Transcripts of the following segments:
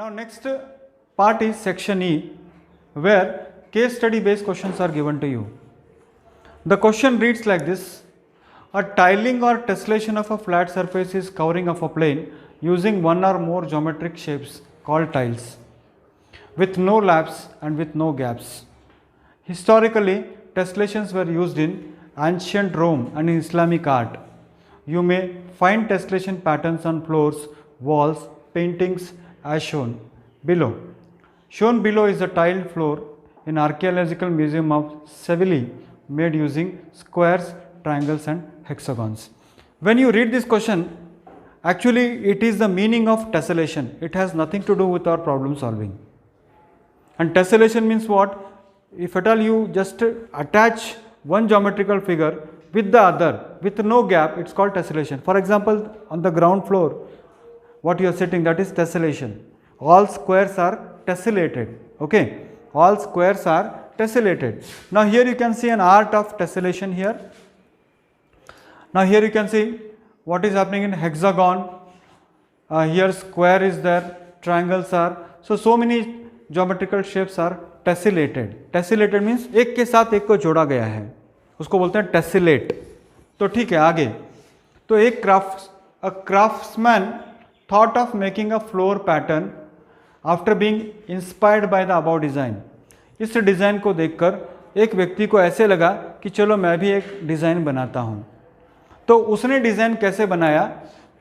Now next part is section E, where case study based questions are given to you. The question reads like this: a tiling or tessellation of a flat surface is covering of a plane using one or more geometric shapes called tiles, with no laps and with no gaps. Historically, tessellations were used in ancient Rome and in Islamic art. You may find tessellation patterns on floors, walls, paintings as shown below. Shown below is a tiled floor in Archaeological Museum of Seville, made using squares, triangles and hexagons. When you read this question, actually it is the meaning of tessellation. It has nothing to do with our problem solving. And tessellation means what? If at all you just attach one geometrical figure with the other with no gap, it's called tessellation. For example, on the ground floor, what you are sitting, that is tessellation. All squares are tessellated. Okay, all squares are tessellated. Now here you can see an art of tessellation here. Now here you can see what is happening in hexagon. Here square is there, triangles are. So many geometrical shapes are tessellated. Tessellated means एक के साथ एक को जोड़ा गया है, उसको बोलते हैं tessellate. तो ठीक है, आगे तो एक craftsman thought of making a floor pattern after being inspired by the above design. इस डिज़ाइन को देखकर एक व्यक्ति को ऐसे लगा कि चलो मैं भी एक डिज़ाइन बनाता हूँ. तो उसने डिज़ाइन कैसे बनाया?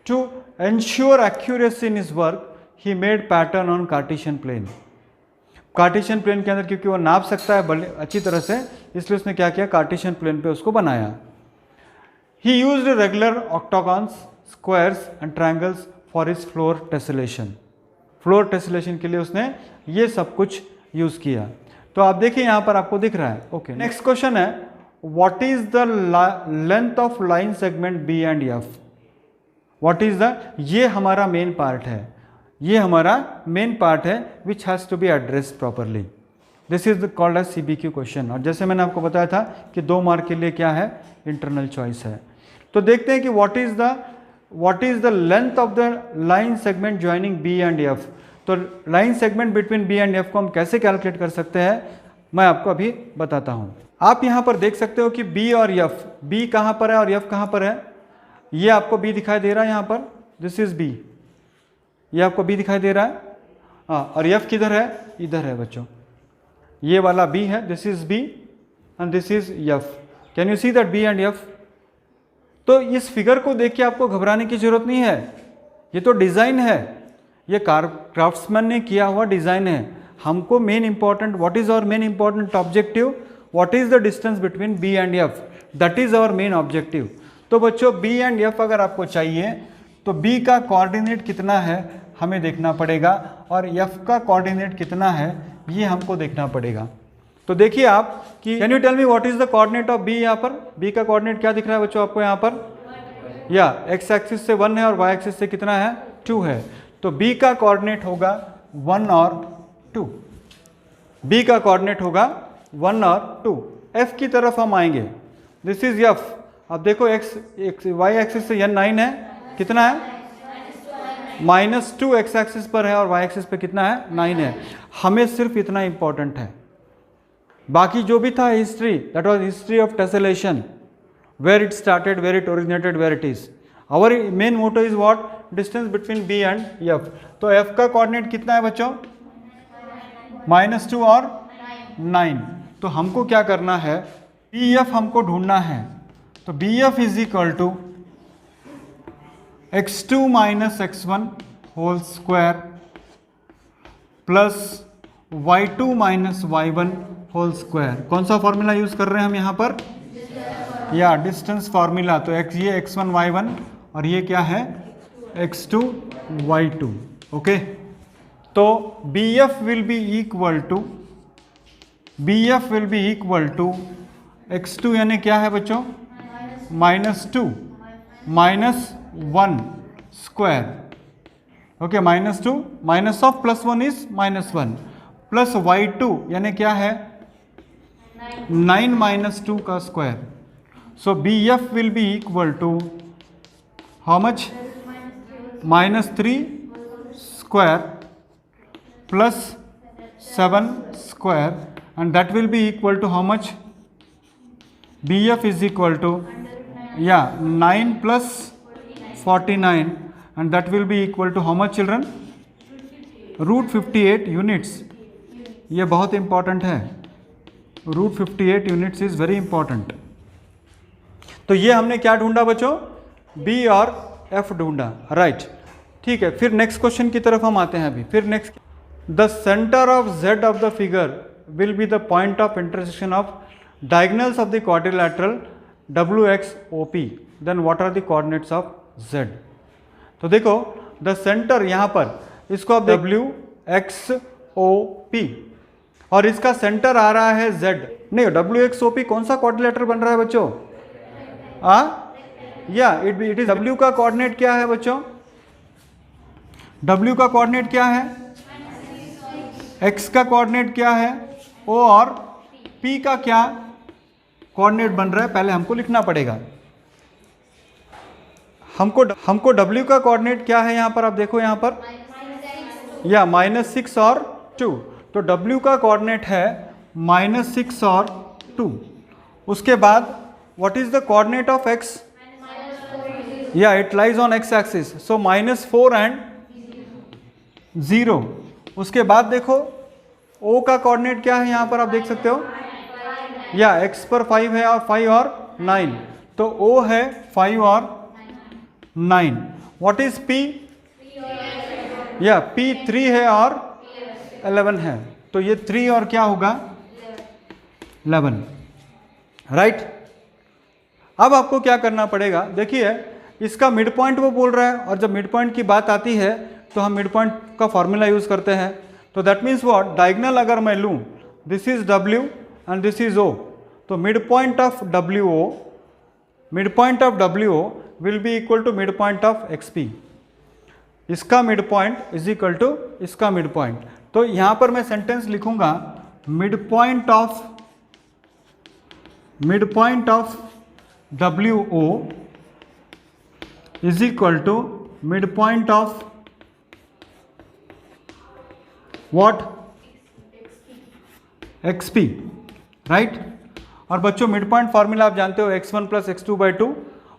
To ensure accuracy in his work he made pattern on Cartesian plane. Cartesian plane के अंदर क्योंकि वो नाप सकता है बड़े अच्छी तरह से, इसलिए उसने क्या किया, कार्टेशियन प्लेन पे उसको बनाया. He used regular octagons, squares and triangles for his floor tessellation. Floor tessellation के लिए उसने ये सब कुछ यूज़ किया. तो आप देखिए यहाँ पर आपको दिख रहा है. ओके, नेक्स्ट क्वेश्चन है, what is the length of line segment B and F. What is the, ये हमारा मेन पार्ट है, ये हमारा मेन पार्ट है which has to be addressed properly. This is called as CBQ question. और जैसे मैंने आपको बताया था कि 2 मार्क के लिए क्या है, इंटरनल चॉइस है. तो देखते हैं कि what is the length of the line segment joining B and F. तो line segment between B and F को हम कैसे कैलकुलेट कर सकते हैं, मैं आपको अभी बताता हूँ. आप यहाँ पर देख सकते हो कि बी और एफ, बी कहाँ पर है और एफ कहाँ पर है. ये आपको बी दिखाई दे रहा है यहाँ पर, दिस इज बी, ये आपको बी दिखाई दे रहा है. हाँ, और एफ किधर है, इधर है बच्चों, ये वाला बी है, this is B and this is F. Can you see that B and F. तो इस फिगर को देख के आपको घबराने की जरूरत नहीं है, ये तो डिज़ाइन है, ये क्राफ्ट्समैन ने किया हुआ डिज़ाइन है. हमको main important, what is our main important objective, what is the distance between B and F, that is our main objective. तो बच्चों बी एंड एफ अगर आपको चाहिए तो बी का कोऑर्डिनेट कितना है हमें देखना पड़ेगा और एफ का कोऑर्डिनेट कितना है ये हमको देखना पड़ेगा. तो देखिए आप कि can you tell me what is the coordinate of B. यहाँ पर बी का कोऑर्डिनेट क्या दिख रहा है बच्चों आपको यहाँ पर, या एक्स एक्सिस से 1 है और वाई एक्सिस से कितना है, 2 है. तो बी का कोऑर्डिनेट होगा 1 और 2. बी का कोऑर्डिनेट होगा 1 और 2. एफ की तरफ हम आएंगे, दिस इज एफ. अब देखो एक्स वाई एक्सिस से यह 9 है, कितना है, -2 एक्स एक्सिस पर है और वाई एक्सिस पे कितना है, 9 है. हमें सिर्फ इतना इंपॉर्टेंट है, बाकी जो भी था history, that was history of tessellation, where it started, where it originated, where it is. Our main motto is what, distance between B and F. तो एफ का कोऑर्डिनेट कितना है बच्चों, -2 और 9. तो हमको क्या करना है, बी एफ हमको ढूंढना है. तो B F is equal to x2 minus x1 whole square plus y2 minus y1 whole square. कौन सा फॉर्मूला यूज कर रहे हैं हम यहाँ पर, या डिस्टेंस फॉर्मूला. तो ये x1 y1 और ये क्या है, x2 y2. ओके, तो BF will be equal to x2 यानी क्या है बच्चों, -2 minus 1 square. Okay, -2 minus of +1 is -1 plus y2 यानी क्या है, 9 माइनस 2 का square. So BF will be equal to how much, -3 square plus 7 square, and that will be equal to how much? BF is equal to 9 plus 49, and that will be equal to how much children? Root 58 units. ये बहुत important है. Root 58 units is very important. तो ये हमने क्या ढूंढा बच्चों? B और एफ ढूंढा. राइट, ठीक है. फिर नेक्स्ट क्वेश्चन की तरफ हम आते हैं अभी. फिर next, the centre of Z of the figure will be the point of intersection of diagonals of the quadrilateral WXOP. Then what are the coordinates of Z? तो देखो द सेंटर यहाँ पर, इसको आप WXOP, और इसका सेंटर आ रहा है Z. नहीं, WXOP कौन सा क्वाड्रिलेटरल बन रहा है बच्चों? इट इज W का कोऑर्डिनेट क्या है बच्चों? W का कोऑर्डिनेट क्या है? X का कोऑर्डिनेट क्या है? O और P का क्या कोऑर्डिनेट बन रहा है? पहले हमको लिखना पड़ेगा. हमको W का कोऑर्डिनेट क्या है यहाँ पर? आप देखो यहाँ पर, -6 और 2. तो W का कोऑर्डिनेट है -6 और 2. उसके बाद what is the coordinate of X? It lies on X axis. So -4 and 0. उसके बाद देखो O का कोऑर्डिनेट क्या है यहाँ पर? आप देख सकते हो, X पर 5 है और 5 और 9. तो O है 5 और 9. What is P? P 3 है और 11 है. तो ये 3 और क्या होगा? 11. राइट. अब आपको क्या करना पड़ेगा? देखिए इसका मिड पॉइंट वो बोल रहा है, और जब मिड पॉइंट की बात आती है तो हम मिड पॉइंट का फॉर्मूला यूज करते हैं. तो दैट मीन्स व्हाट? डायगोनल अगर मैं लूँ, this is W and this is O. तो mid point of WO will be equal to mid point of XP. इसका mid point is equal to इसका मिड पॉइंट. तो यहां पर मैं सेंटेंस लिखूंगा, mid point of WO is equal to mid point of what? XP. Right. और बच्चों mid point formula आप जानते हो, x1 प्लस x2/2,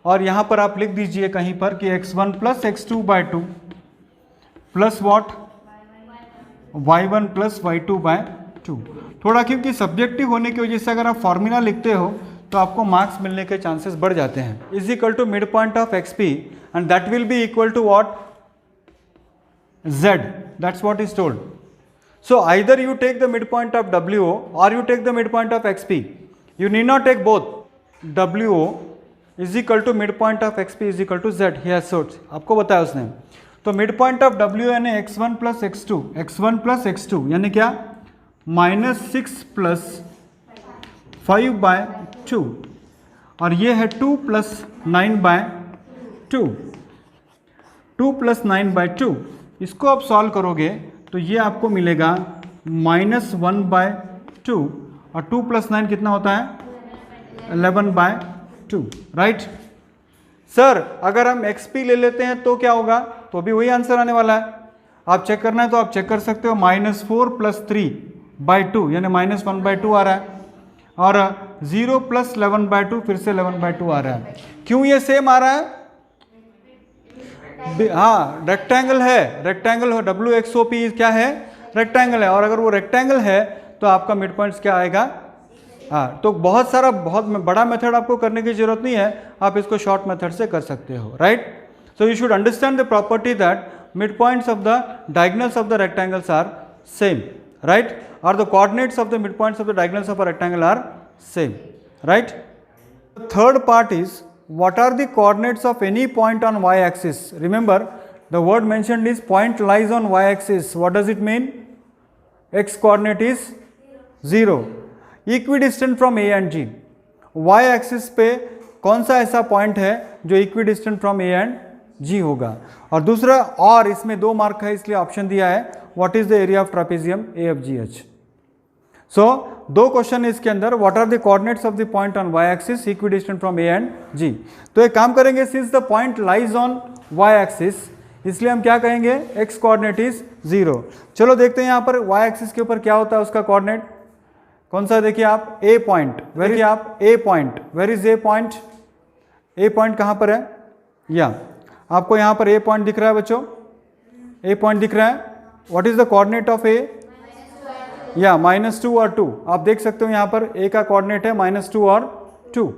और यहां पर आप लिख दीजिए कहीं पर कि x1 plus x2/2 plus what? y1 plus y2/2. थोड़ा क्योंकि सब्जेक्टिव होने की वजह से अगर आप फॉर्मूला लिखते हो तो आपको मार्क्स मिलने के चांसेस बढ़ जाते हैं. Is equal to mid point of XP and that will be equal to what? Z. That's what is told. So either you take the midpoint of WO or you take the midpoint of XP. You need not take both. WO is equal to midpoint of XP is equal to Z. He has source. आपको बताया उसने. तो midpoint of WO यानी x1 plus x2 यानी क्या? -6 plus 5/2, और ये है 2 plus 9/2. 2 plus 9/2. इसको आप सॉल्व करोगे तो ये आपको मिलेगा -1/2, और 2 + 9 कितना होता है? 11/2. राइट. सर अगर हम XP ले लेते हैं तो क्या होगा? तो भी वही आंसर आने वाला है. आप चेक करना है तो आप चेक कर सकते हो. -4 + 3/2 यानी -1/2 आ रहा है, और 0 + 11/2 फिर से 11/2 आ रहा है. क्यों ये सेम आ रहा है? हाँ, रेक्टेंगल है. रेक्टेंगल हो, WXOP क्या है? रेक्टेंगल है. और अगर वो रेक्टेंगल है तो आपका मिड पॉइंट्स क्या आएगा? तो बहुत बड़ा मेथड आपको करने की जरूरत नहीं है, आप इसको शॉर्ट मेथड से कर सकते हो. Right. So you should understand the property that mid points of the diagonals of the rectangles are same. Right. और the coordinates of the mid points of the diagonals of a rectangle are same. Right. Third part is what are the coordinates of any point on y axis? Remember the word mentioned is point lies on y axis. What does it mean? X coordinate is 0, equidistant from A and G. y axis पे कौन सा ऐसा point है जो equidistant from A and G होगा? और दूसरा, और इसमें 2 मार्क है इसलिए ऑप्शन दिया है, what is the area of trapezium AFGH. So 2 question इसके अंदर, what are the coordinates of the point on y axis equidistant from A and G. तो एक काम करेंगे, since the point lies on y axis इसलिए हम क्या कहेंगे, एक्स कोऑर्डिनेट इज 0। चलो देखते हैं यहाँ पर वाई एक्सिस के ऊपर क्या होता है उसका कोऑर्डिनेट, कौन सा देखिए आप, ए पॉइंट, वेर इज आप A point, where is A point, A point कहाँ पर है, या आपको यहाँ पर ए पॉइंट दिख रहा है बच्चों, ए पॉइंट दिख रहा है। What is the coordinate of A, या -2 और 2, आप देख सकते हो यहाँ पर ए का कोऑर्डिनेट है -2 और 2,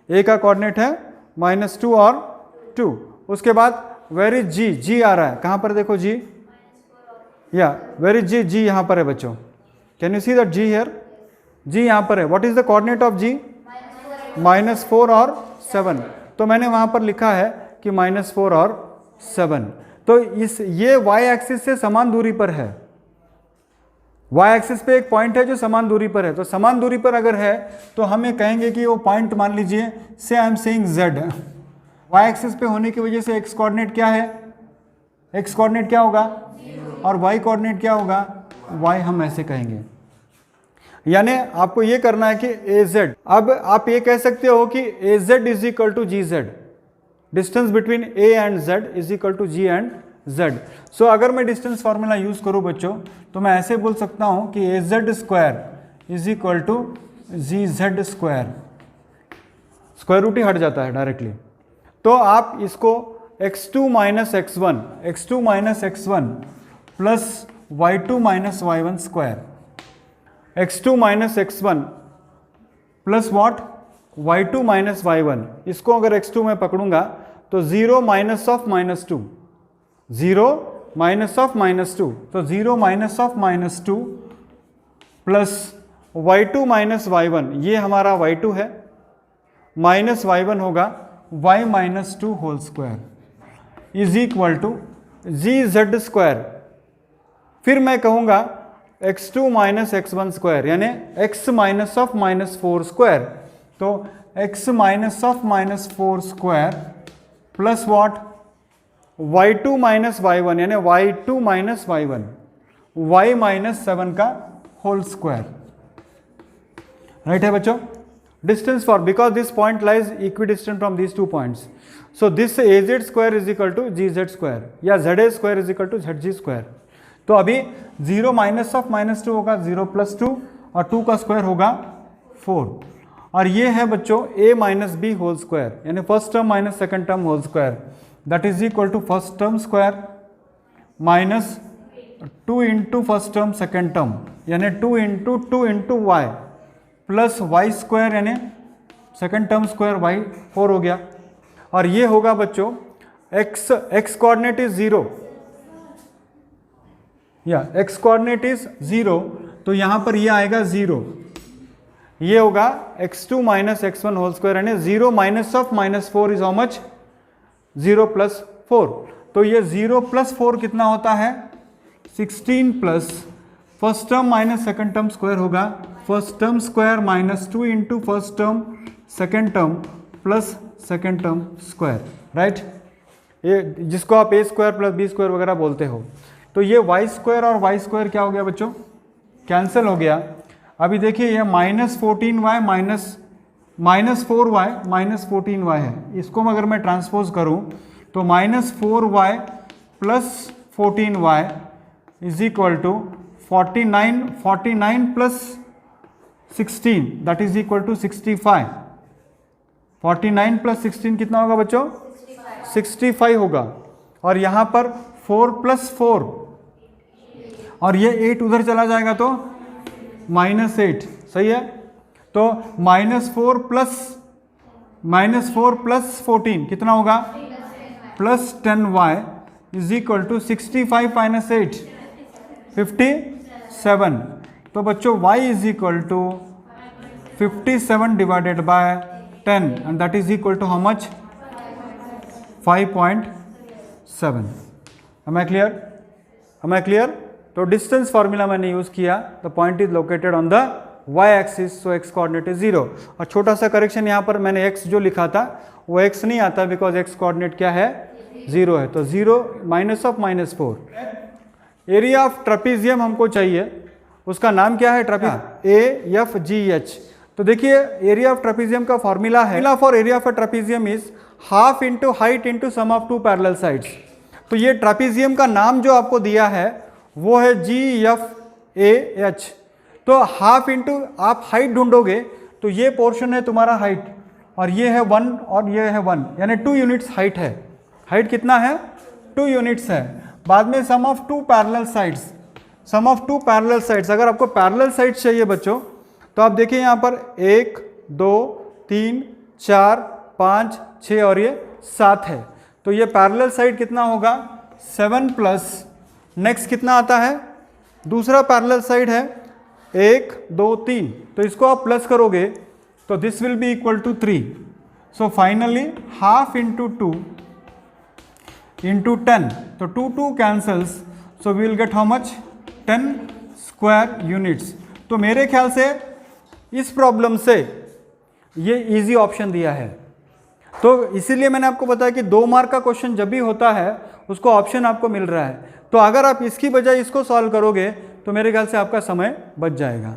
ए का कोऑर्डिनेट है -2 और 2। उसके बाद वेर इज जी, जी आ रहा है कहाँ पर, देखो जी, या वेर इज जी, जी यहाँ पर है बच्चों, can you see that G here, G यहाँ पर है। What is the coordinate of G, -4 और 7, तो मैंने वहाँ पर लिखा है कि -4 और 7। तो ये y एक्सिस से समान दूरी पर है, y एक्सिस पे एक पॉइंट है जो समान दूरी पर है, तो समान दूरी पर अगर है तो हम ये कहेंगे कि वो पॉइंट मान लीजिए से I am saying z, y axis पे होने की वजह से x कोऑर्डिनेट क्या है, x कोऑर्डिनेट क्या होगा और y कोऑर्डिनेट क्या होगा, y हम ऐसे कहेंगे। यानी आपको ये करना है कि az, अब आप ये कह सकते हो कि az is equal to G Z, distance between a and z is equal to g and z। So अगर मैं डिस्टेंस फार्मूला यूज करूं बच्चों तो मैं ऐसे बोल सकता हूं कि az square is equal to G Z square, square root ही हट जाता है डायरेक्टली। तो आप इसको x2 minus x1, x2 minus x1 plus y2 minus y1 square, x2 minus x1 plus what y2 minus y1, इसको अगर x2 में पकड़ूंगा तो 0 माइनस ऑफ -2, 0 माइनस ऑफ -2, तो 0 minus of -2 plus y2 minus y1, ये हमारा y2 है, minus y1 होगा y minus 2 whole square is equal to G Z square. फिर मैं कहूँगा x2 माइनस x1 स्क्वायर, यानी x माइनस ऑफ -4 स्क्वायर, तो x minus of -4 square plus what y2 minus y1, यानी y2 minus y1, y minus 7 का whole square, right है बच्चों। Distance for, because this point lies equidistant from these 2 points, so this az square is equal to G Z square, या za square is equal to zg square. तो अभी 0 minus of -2 होगा 0 plus 2, और 2 का square होगा 4, और ये है बच्चों a minus B whole square, यानी first term minus second term whole square, that is equal to first term square minus 2 into first term second term, यानी 2 into y plus y square, यानी second term square y 4 हो गया। और ये होगा बच्चों x coordinate is 0, या x coordinate is 0, तो यहां पर ये आएगा 0, ये होगा x2 minus x1 whole square, यानी 0 minus of -4 is how much, 0 plus 4, तो ये 0 प्लस 4 कितना होता है 16 plus first term minus second term square होगा, first term square minus 2 into first term second term plus second term square, right, ये जिसको आप a square plus B square वगैरह बोलते हो। तो ये y स्क्वायर और y स्क्वायर क्या हो गया बच्चों, कैंसिल हो गया। अभी देखिए ये -14y minus 4y minus 14y है, इसको अगर मैं ट्रांसपोज करूं तो -4y plus 14y is equal to 49 plus 16 that is equal to 65, 49 plus 16 कितना होगा बच्चों 65 होगा, और यहाँ पर 4 प्लस 4 और ये 8 उधर चला जाएगा तो -8, सही है। तो -4 प्लस 14 कितना होगा plus 10y is equal to 65 minus 8 57। तो बच्चों y is equal to 57 divided by 10 and that is equal to how much 5.7। am I clear? तो डिस्टेंस फॉर्मूला मैंने यूज किया, the point is located on the y axis, so x coordinate is 0। और छोटा सा correction यहाँ पर मैंने x जो लिखा था वो x नहीं आता, बिकॉज x कोऑर्डिनेट क्या है 0 है, तो 0 minus of -4। Area of trapezium हमको चाहिए, उसका नाम क्या है AFGH। तो देखिए एरिया ऑफ ट्रेपीजियम का फॉर्मूला है, for area of a trapezium is half into height into sum of 2 parallel sides. तो ये ट्रापीजियम का नाम जो आपको दिया है वो है GFAH। तो हाफ इंटू आप हाइट ढूंढोगे तो ये पोर्शन है तुम्हारा हाइट, और ये है 1 और ये है 1, यानी 2 यूनिट्स हाइट है। हाइट कितना है? 2 यूनिट्स है। बाद में sum of 2 parallel sides, sum of 2 parallel sides. अगर आपको पैरेलल साइड्स चाहिए बच्चों तो आप देखिए यहाँ पर 1 2 3 4 5 6 और ये 7 है। तो ये पैरेलल साइड कितना होगा? 7 प्लस नेक्स्ट कितना आता है? दूसरा पैरेलल साइड है 1 2 3, तो इसको आप प्लस करोगे तो this will be equal to 3। So finally half into 2 into 10, तो 2 cancels, so we will get how much? 10 square units. तो मेरे ख्याल से इस प्रॉब्लम से ये इजी ऑप्शन दिया है। तो इसीलिए मैंने आपको बताया कि 2 मार्क का क्वेश्चन जब भी होता है उसको ऑप्शन आपको मिल रहा है। तो अगर आप इसकी बजाय इसको सॉल्व करोगे तो मेरे ख्याल से आपका समय बच जाएगा।